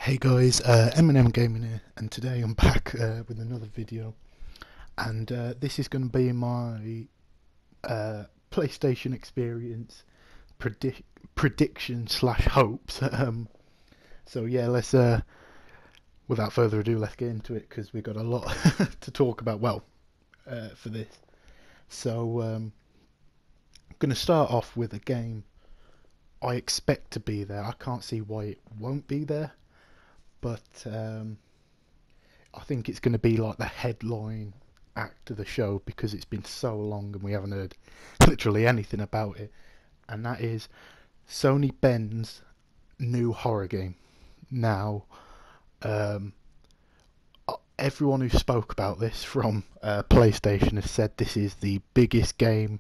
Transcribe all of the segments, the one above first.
Hey guys, Eminem Gaming here, and today I'm back with another video, and this is going to be my PlayStation experience prediction slash hopes. So yeah, let's without further ado, let's get into it because we've got a lot to talk about. Well, for this, so I'm going to start off with a game I expect to be there. I can't see why it won't be there. But I think it's going to be like the headline act of the show because it's been so long and we haven't heard literally anything about it. And that is Sony Ben's new horror game. Now, everyone who spoke about this from PlayStation has said this is the biggest game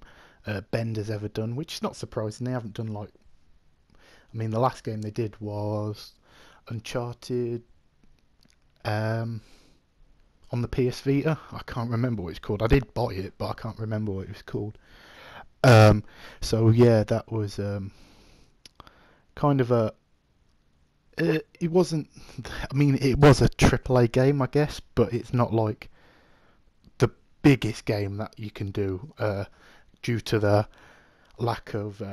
Bend has ever done, which is not surprising. They haven't done the last game they did was Uncharted on the PS Vita. I can't remember what it's called. I did buy it, but I can't remember what it was called. So yeah, that was kind of a. It wasn't. I mean, it was a AAA game, I guess, but it's not like the biggest game that you can do due to the lack of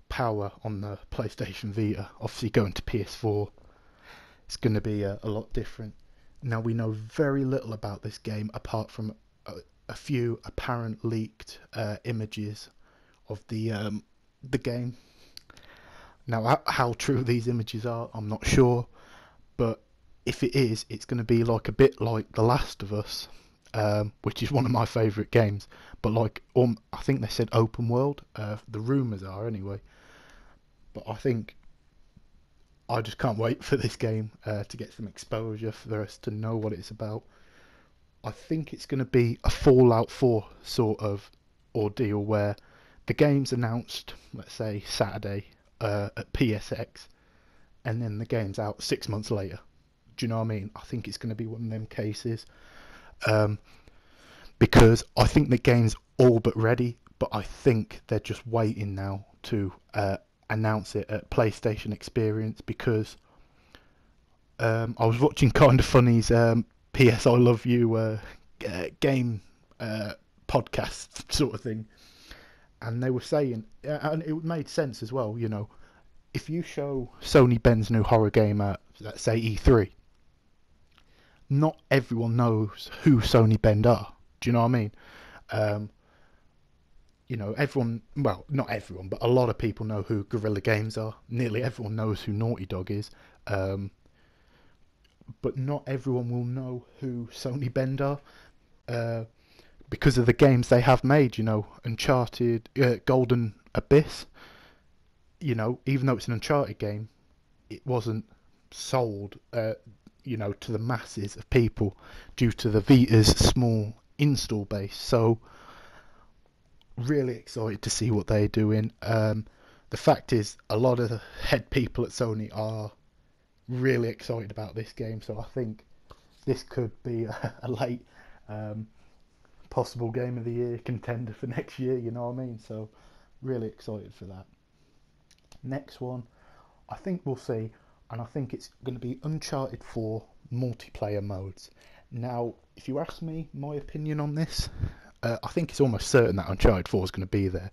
power on the PlayStation Vita. Obviously, going to PS4. It's going to be a lot different. Now, we know very little about this game apart from a few apparent leaked images of the game. Now, how true these images are, I'm not sure, but if it is, it's going to be like a bit like The Last of Us, which is one of my favourite games, but like I think they said open world. The rumours are anyway, but I just can't wait for this game to get some exposure for us to know what it's about. I think it's going to be a Fallout 4 sort of ordeal where the game's announced, let's say Saturday at PSX, and then the game's out 6 months later. Do you know what I mean? I think it's going to be one of them cases because I think the game's all but ready, but I think they're just waiting now to announce it at PlayStation Experience because I was watching Kinda Funny's PS I Love You game podcast sort of thing, and they were saying, and it made sense as well, you know, if you show Sony Ben's new horror game at, let's say, E3, not everyone knows who Sony Ben are. Do you know what I mean? You know, everyone, well, not everyone, but a lot of people know who Guerrilla Games are. Nearly everyone knows who Naughty Dog is. But not everyone will know who Sony Bend are because of the games they have made, you know, Uncharted, Golden Abyss. You know, even though it's an Uncharted game, it wasn't sold, you know, to the masses of people due to the Vita's small install base. So, really excited to see what they're doing. The fact is, a lot of the head people at Sony are really excited about this game, so I think this could be a late possible game of the year contender for next year, you know what I mean? So really excited for that. Next one, I think we'll see, and I think it's going to be Uncharted 4 multiplayer modes. Now, if you ask me my opinion on this, I think it's almost certain that Uncharted 4 is going to be there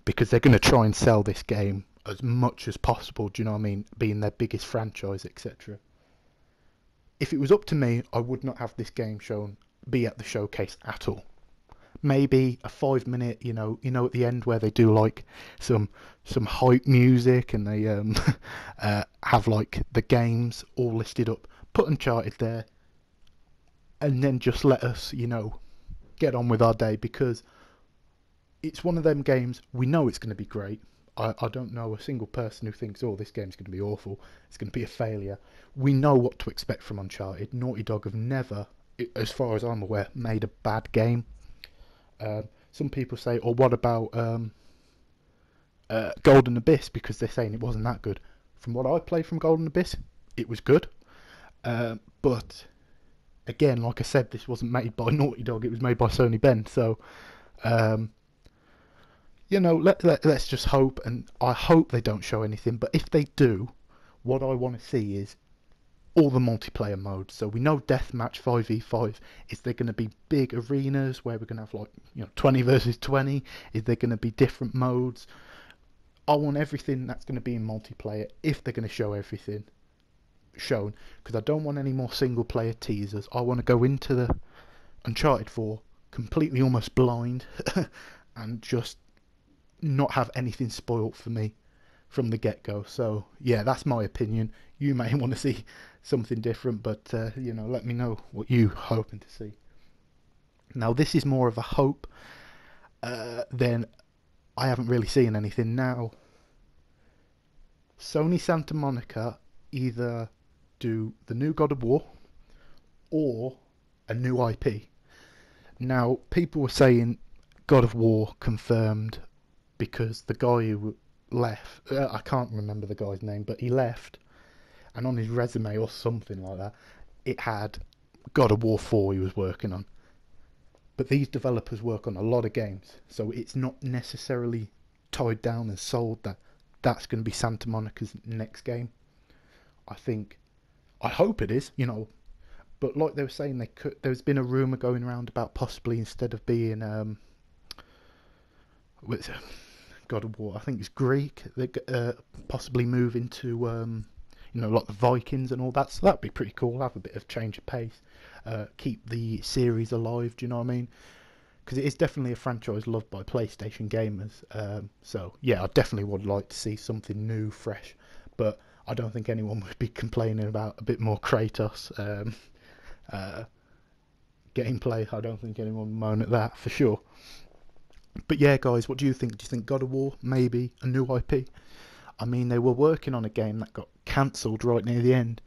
because they're going to try and sell this game as much as possible, do you know what I mean, being their biggest franchise, etc. If it was up to me, I would not have this game be at the showcase at all. Maybe a 5 minute, you know at the end where they do like some hype music and they have like the games all listed up, put Uncharted there, and then just let us, you know, get on with our day because it's one of them games we know it's going to be great. I don't know a single person who thinks, oh, this game's going to be awful, it's going to be a failure. We know what to expect from Uncharted. Naughty Dog have never, as far as I'm aware, made a bad game. Some people say, oh, what about Golden Abyss, because they're saying it wasn't that good. From what I played from Golden Abyss, it was good. But again, like I said, this wasn't made by Naughty Dog, it was made by Sony Ben, so you know, let's just hope, and I hope they don't show anything, but if they do, What I want to see is all the multiplayer modes. So we know deathmatch 5v5. Is there going to be big arenas where we're going to have like 20 versus 20? Is there going to be different modes? I want everything that's going to be in multiplayer, if they're going to show everything shown, because I don't want any more single player teasers. I want to go into the Uncharted 4 completely almost blind and just not have anything spoilt for me from the get-go. So yeah, that's my opinion. You may want to see something different, but let me know what you hoping to see. Now this is more of a hope than I haven't really seen anything. Now Sony Santa Monica either do the new God of War or a new IP. Now people were saying God of War confirmed because the guy who left, I can't remember the guy's name, but he left, and on his resume or something like that, it had God of War 4 he was working on. But these developers work on a lot of games, so it's not necessarily tied down and sold that that's going to be Santa Monica's next game. I hope it is, but like they were saying, there's been a rumour going around about possibly, instead of being what's it, God of War, I think it's Greek, they possibly move into like the Vikings and all that. So that'd be pretty cool. Have a bit of change of pace, keep the series alive. Do you know what I mean? Because it is definitely a franchise loved by PlayStation gamers. So yeah, I definitely would like to see something new, fresh. But I don't think anyone would be complaining about a bit more Kratos gameplay. I don't think anyone would moan at that for sure. But yeah, guys, what do you think? Do you think God of War, maybe a new IP? I mean, they were working on a game that got cancelled right near the end,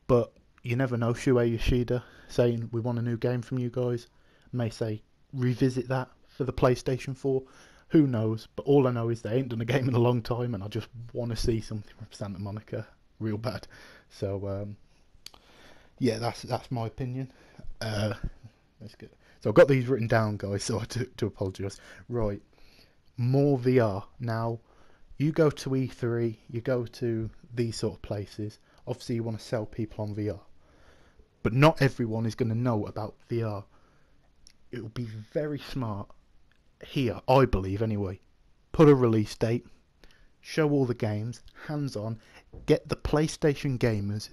but you never know. Shuei Yoshida saying, we want a new game from you guys, may say revisit that for the PlayStation 4. Who knows? But all I know is they ain't done a game in a long time, and I just want to see something from Santa Monica real bad. So yeah, that's my opinion. That's good. So I've got these written down, guys, so I do apologise. Right, more VR. Now, you go to E3, you go to these sort of places, obviously you want to sell people on VR. But not everyone is going to know about VR. It will be very smart here, I believe anyway. Put a release date, show all the games, hands-on, get the PlayStation gamers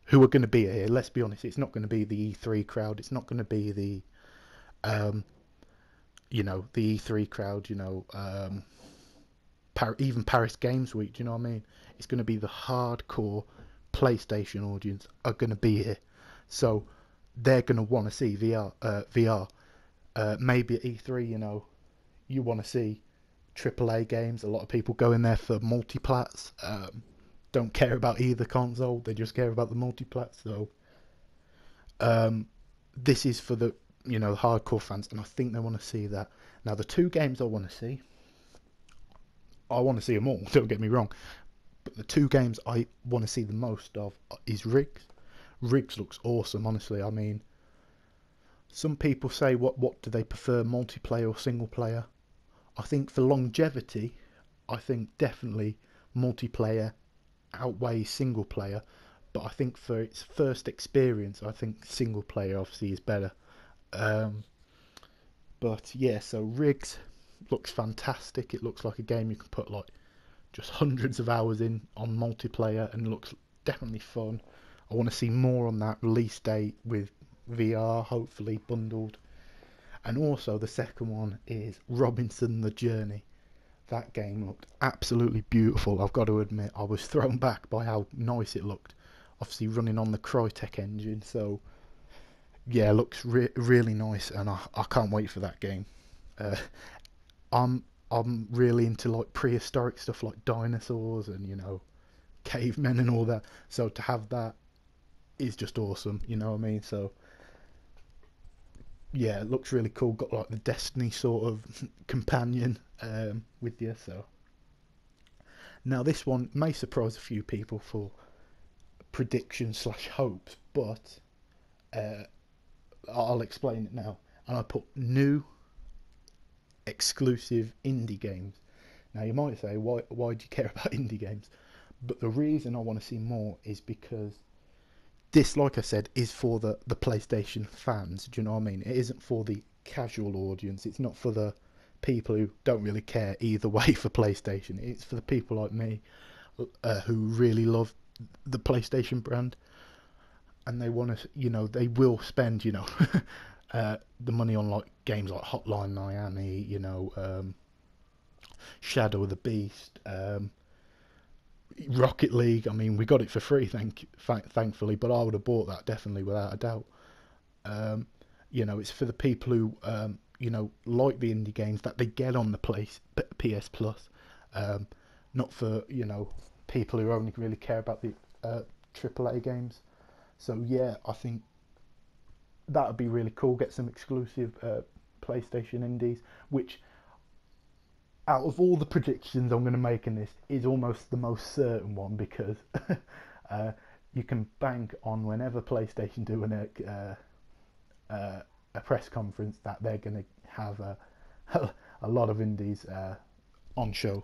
who are going to be here. Let's be honest, it's not going to be the E3 crowd, it's not going to be the the E3 crowd, even Paris Games Week, do you know what I mean? It's going to be the hardcore PlayStation audience are going to be here. So they're going to want to see VR. Maybe at E3, you want to see AAA games. A lot of people go in there for multiplats. Don't care about either console, they just care about the multiplats. So this is for the hardcore fans, and I think they want to see that. Now the two games I want to see them all, don't get me wrong, but the two games I want to see the most of is Riggs. Riggs looks awesome, honestly. I mean, some people say what do they prefer, multiplayer or single player? I think for longevity, I think definitely multiplayer outweighs single player, but I think for its first experience, I think single player obviously is better. But yeah, so Riggs looks fantastic. It looks like a game you can put like just hundreds of hours in on multiplayer, and looks definitely fun. I want to see more on that release date with VR, hopefully bundled. And also the second one is Robinson the Journey. That game looked absolutely beautiful. I've got to admit, I was thrown back by how nice it looked. Obviously running on the Crytek engine, so yeah, looks really nice, and I can't wait for that game. I'm really into like prehistoric stuff like dinosaurs and cavemen and all that. So to have that is just awesome. You know what I mean? So yeah, it looks really cool. Got like the Destiny sort of companion with you. So now this one may surprise a few people for predictions / hopes, but I'll explain it now. And I put new exclusive indie games. Now you might say, why do you care about indie games? But the reason I want to see more is because this, like I said, is for the PlayStation fans. Do you know what I mean? It isn't for the casual audience. It's not for the people who don't really care either way for PlayStation. It's for the people like me who really love the PlayStation brand, and they want to, they will spend, the money on like games like Hotline Miami, Shadow of the Beast, Rocket League. I mean, we got it for free, thankfully, but I would have bought that definitely without a doubt. It's for the people who, like the indie games that they get on the PS Plus, not for, people who only really care about the AAA games. So yeah, I think that would be really cool. Get some exclusive PlayStation indies, which out of all the predictions I'm going to make in this is almost the most certain one, because you can bank on whenever PlayStation do a press conference that they're going to have a lot of indies on show.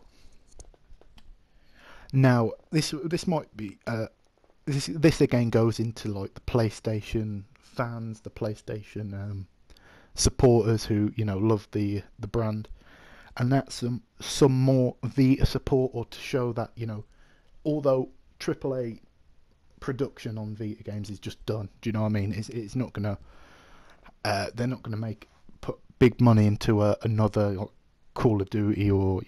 Now this might be this again goes into like the PlayStation fans, the PlayStation supporters who love the brand, and that's some more Vita support, or to show that although AAA production on Vita games is just done. Do you know what I mean? It's not gonna they're not gonna put big money into another like Call of Duty or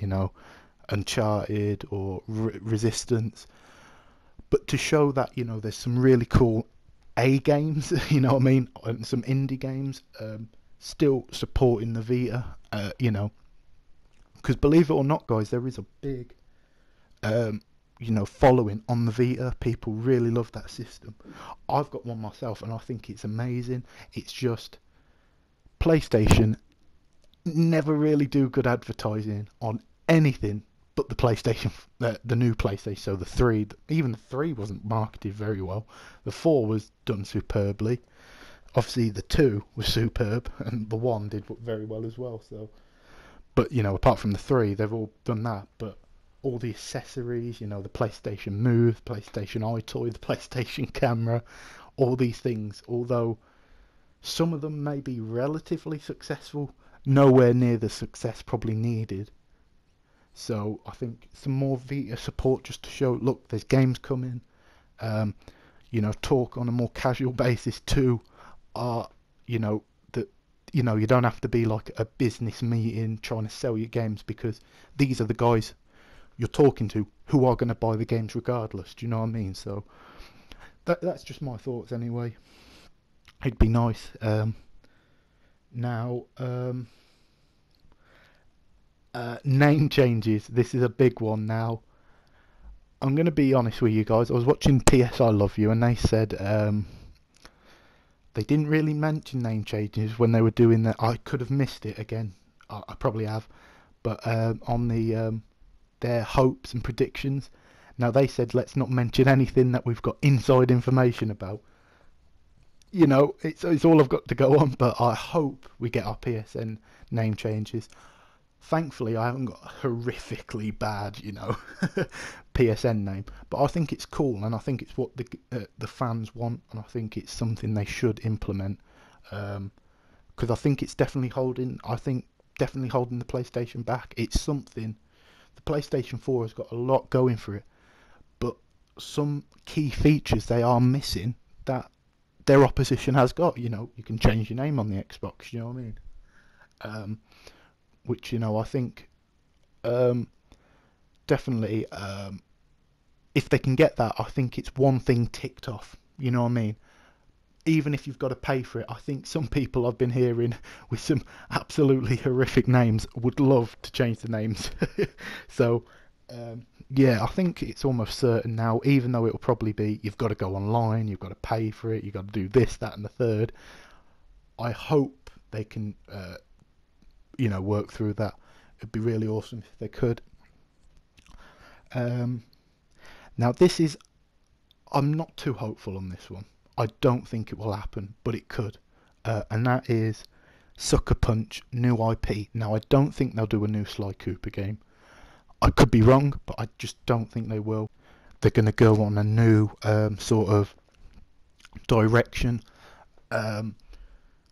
Uncharted or Resistance, but to show that there's some really cool A games, you know what I mean, and some indie games still supporting the Vita, because believe it or not, guys, there is a big following on the Vita. People really love that system. I've got one myself and I think it's amazing. It's just PlayStation never really do good advertising on anything but the PlayStation, the new PlayStation. So the 3, even the 3 wasn't marketed very well. The 4 was done superbly. Obviously the 2 was superb, and the 1 did very well as well. So, but apart from the 3, they've all done that. But all the accessories, the PlayStation Move, PlayStation iToy, the PlayStation Camera, all these things, although some of them may be relatively successful, nowhere near the success probably needed. So I think some more Vita support, just to show, look, there's games coming. Talk on a more casual basis too. That you don't have to be like a business meeting trying to sell your games, because these are the guys you're talking to who are going to buy the games regardless. Do you know what I mean? So that's just my thoughts anyway. It'd be nice. Now. Name changes. This is a big one now. I'm going to be honest with you guys. I was watching PS I Love You, and they said they didn't really mention name changes when they were doing that. I could have missed it again. I probably have. But on the their hopes and predictions. Now they said let's not mention anything that we've got inside information about. It's all I've got to go on. But I hope we get our PSN name changes. Thankfully, I haven't got a horrifically bad, PSN name. But I think it's cool, and I think it's what the fans want, and I think it's something they should implement. Because I think it's definitely holding the PlayStation back. It's something. The PlayStation 4 has got a lot going for it, but some key features they are missing that their opposition has got. You can change your name on the Xbox. You know what I mean? Which I think definitely if they can get that, I think it's one thing ticked off. You know what I mean? Even if you've got to pay for it, I think some people I've been hearing with some absolutely horrific names would love to change the names. So yeah, I think it's almost certain now, even though it'll probably be you've got to go online, you've got to pay for it, you've got to do this, that and the third. I hope they can work through that. It'd be really awesome if they could. Now this is, I'm not too hopeful on this one. I don't think it will happen, but it could. And that is Sucker Punch new IP. Now I don't think they'll do a new Sly Cooper game. I could be wrong, but I just don't think they will. they're going to go on a new sort of direction. Um,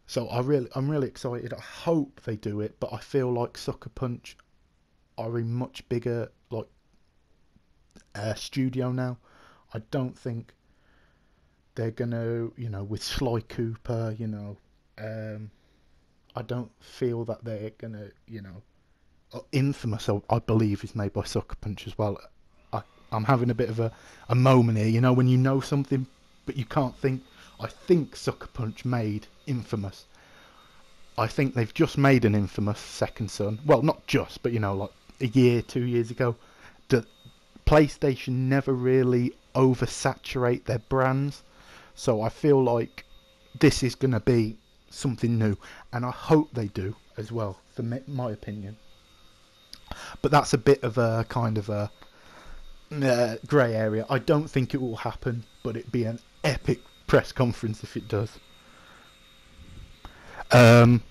so I'm really excited. I hope they do it, but I feel like Sucker Punch are a much bigger like studio now. I don't think they're gonna, with Sly Cooper, I don't feel that they're gonna, Infamous, I believe, is made by Sucker Punch as well. I'm having a bit of a moment here, when you know something but you can't think. I think Sucker Punch made Infamous. I think they've just made an Infamous Second Son. Well, not just, but like a year, 2 years ago. The PlayStation never really oversaturate their brands, so I feel like this is going to be something new, and I hope they do as well, for my opinion. But that's a bit of a kind of a grey area. I don't think it will happen, but it'd be an epic press conference if it does. I've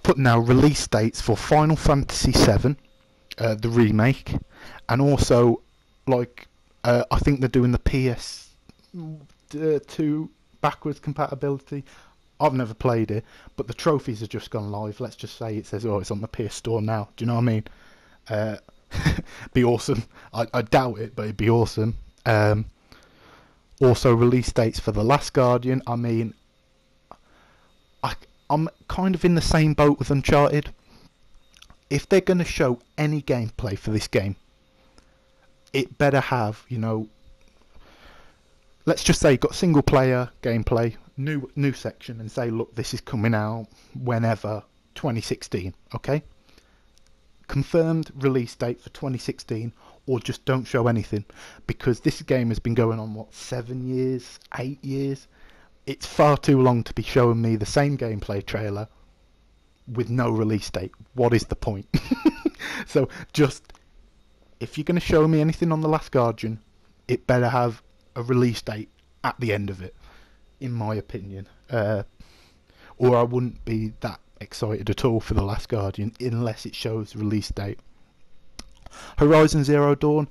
put now release dates for Final Fantasy VII, the remake, and also I think they're doing the PS2 backwards compatibility. I've never played it, but the trophies have just gone live. Let's just say it says, it's on the PS Store now. Do you know what I mean? Be awesome. I doubt it, but it'd be awesome. Also, release dates for The Last Guardian. I mean, I'm kind of in the same boat with Uncharted. If they're going to show any gameplay for this game, it better have, let's just say got single player gameplay, new section, and say, look, this is coming out whenever, 2016, okay? Confirmed release date for 2016, or just don't show anything, because this game has been going on 7 years, 8 years. It's far too long to be showing me the same gameplay trailer with no release date. What is the point? So just, if you're going to show me anything on The Last Guardian, it better have a release date at the end of it, in my opinion. Or I wouldn't be that excited at all for The Last Guardian unless it shows release date. Horizon Zero Dawn,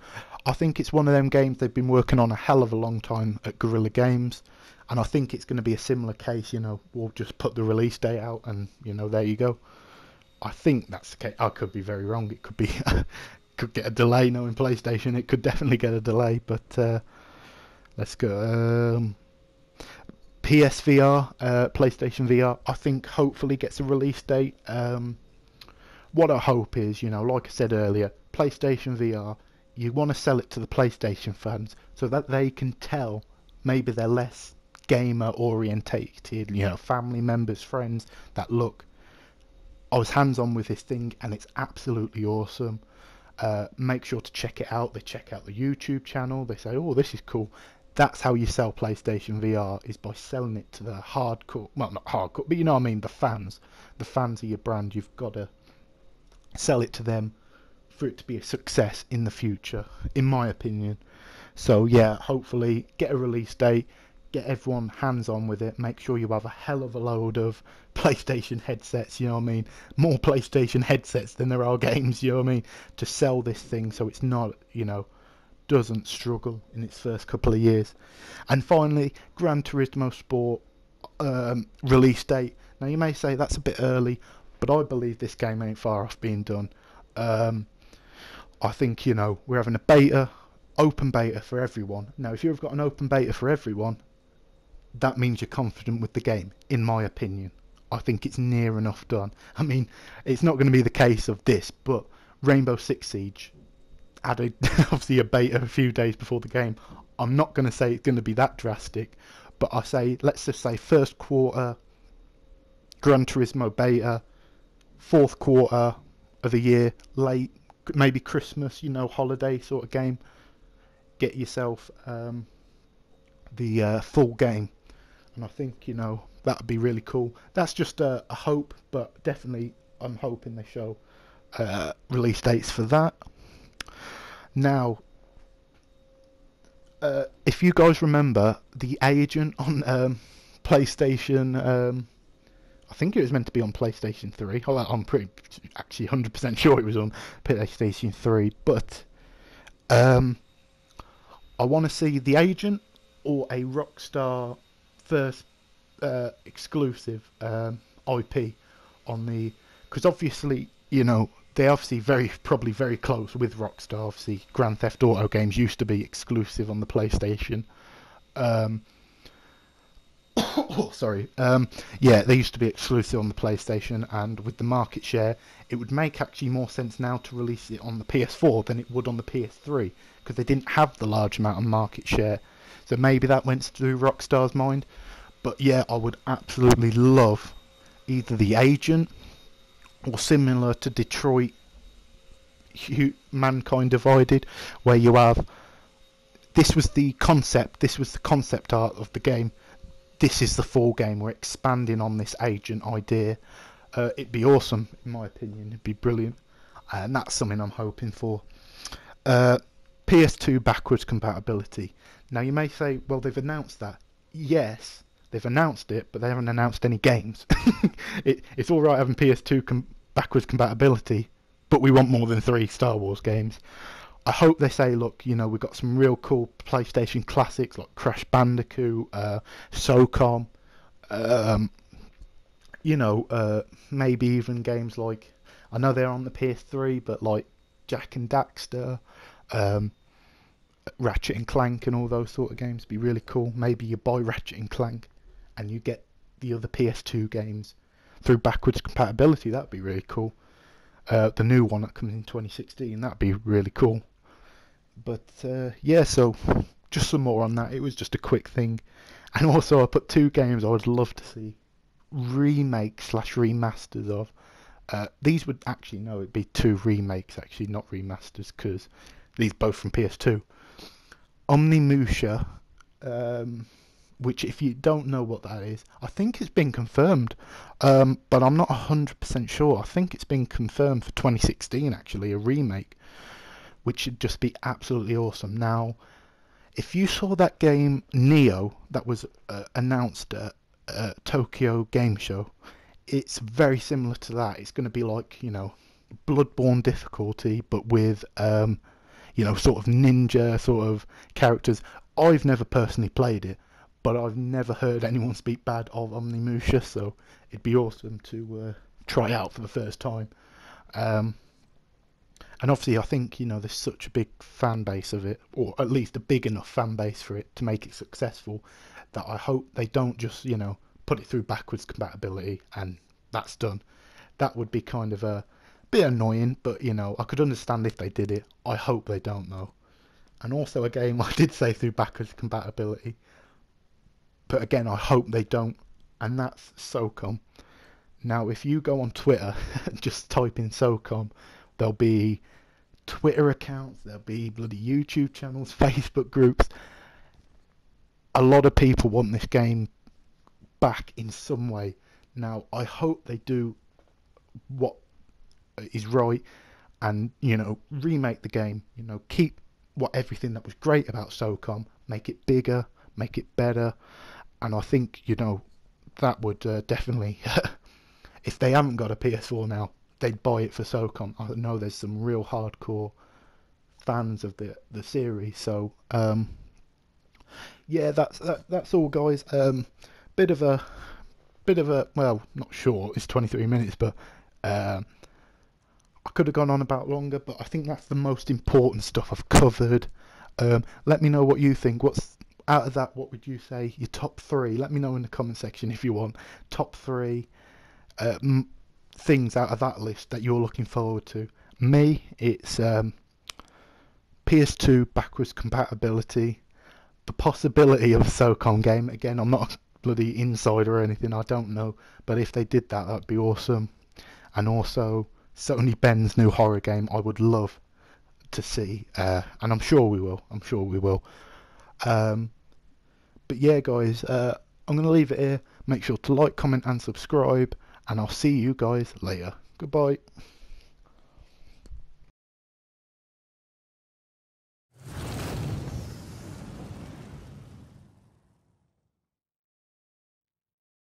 I think it's one of them games they've been working on a hell of a long time at Guerrilla Games, and I think it's going to be a similar case. We'll just put the release date out and there you go. I think that's the case. I could be very wrong. It could be could get a delay. Knowing PlayStation, it could definitely get a delay, but let's go. PSVR, PlayStation VR, I think hopefully gets a release date. What I hope is, like I said earlier, PlayStation VR, you want to sell it to the PlayStation fans so that they can tell maybe they're less gamer orientated, family members, friends, that look, I was hands on with this thing and it's absolutely awesome. Make sure to check it out. They check out the YouTube channel, they say, oh, this is cool. That's how you sell PlayStation VR, is by selling it to the hardcore, well, not hardcore, but you know what I mean, the fans of your brand. You've got to sell it to them for it to be a success in the future, in my opinion. So yeah, hopefully get a release date, get everyone hands on with it, make sure you have a hell of a load of PlayStation headsets, more PlayStation headsets than there are games, to sell this thing so it's not, doesn't struggle in its first couple of years. And finally, Gran Turismo Sport release date. Now you may say that's a bit early, but I believe this game ain't far off being done. I think, we're having a beta, open beta for everyone. Now if you've got an open beta for everyone, that means you're confident with the game, in my opinion. I think it's near enough done. I mean, it's not going to be the case of this, but Rainbow Six Siege added obviously a beta a few days before the game. I'm not going to say it's going to be that drastic, but I say, let's just say first quarter Gran Turismo beta, fourth quarter of the year, late, maybe Christmas, holiday sort of game, get yourself the full game. And I think, that'd be really cool. That's just a hope, but definitely I'm hoping they show release dates for that. Now, if you guys remember the agent on PlayStation, I think it was meant to be on PlayStation 3. I'm pretty actually 100% sure it was on PlayStation 3, but Um, I want to see the Agent or a Rockstar first exclusive IP on the, because obviously they're obviously probably very close with Rockstar. Obviously, Grand Theft Auto games used to be exclusive on the PlayStation. Um, oh, sorry. Yeah, they used to be exclusive on the PlayStation, and with the market share, it would make actually more sense now to release it on the PS4 than it would on the PS3 because they didn't have the large amount of market share. So maybe that went through Rockstar's mind. But yeah, I would absolutely love either the Agent or similar to Detroit, Mankind Divided, where you have this was the concept art of the game. This is the full game. We're expanding on this Agent idea. It'd be awesome, in my opinion. It'd be brilliant, and that's something I'm hoping for. PS2 backwards compatibility. Now you may say, well, they've announced that. Yes, they've announced it, but they haven't announced any games. It's all right having PS2 backwards compatibility, but we want more than 3 Star Wars games. I hope they say, look, we've got some real cool PlayStation classics like Crash Bandicoot, SOCOM, maybe even games like, I know they're on the PS3, but like Jak and Daxter, Ratchet and Clank and all those sort of games be really cool. Maybe you buy Ratchet and Clank and you get the other PS2 games through backwards compatibility. That'd be really cool. The new one that comes in 2016, that'd be really cool. But yeah, so just some more on that. It was just a quick thing. And also I put 2 games I would love to see remake/remasters of. These would actually, no, it'd be 2 remakes actually, not remasters, because these both from PS2. Omnimusha, which if you don't know what that is, I think it's been confirmed, but I'm not 100% sure. I think it's been confirmed for 2016 actually, a remake, which should just be absolutely awesome. Now, if you saw that game Neo that was announced at Tokyo Game Show, it's very similar to that. It's going to be like, Bloodborne difficulty, but with sort of ninja sort of characters. I've never personally played it, but I've never heard anyone speak bad of Omnimusha, so it'd be awesome to try out for the first time. And obviously I think, there's such a big fan base of it, or at least a big enough fan base for it to make it successful, that I hope they don't just, put it through backwards compatibility and that's done. That would be kind of a bit annoying, but I could understand if they did it. I hope they don't though. And also a game I did say through backwards compatibility, but again I hope they don't, and that's SOCOM. Now if you go on Twitter and just type in SOCOM, there'll be Twitter accounts, there'll be bloody YouTube channels, Facebook groups. A lot of people want this game back in some way. Now I hope they do what is right and remake the game, keep everything that was great about SOCOM, make it bigger, make it better. And I think that would definitely if they haven't got a PS4 now, they'd buy it for SOCOM. I know there's some real hardcore fans of the series, so yeah, that's all, guys. Bit of a well, not short, it's 23 minutes, but I could have gone on about longer, but I think that's the most important stuff I've covered. Let me know what you think. What's out of that, what would you say your top 3? Let me know in the comment section if you want top 3 things out of that list that you're looking forward to. Me, it's PS2 backwards compatibility, the possibility of a SOCOM game. Again, I'm not a bloody insider or anything, I don't know, but if they did that, that'd be awesome. And also Sony Ben's new horror game, I would love to see, and I'm sure we will. But yeah, guys, I'm going to leave it here. Make sure to like, comment and subscribe, and I'll see you guys later. Goodbye.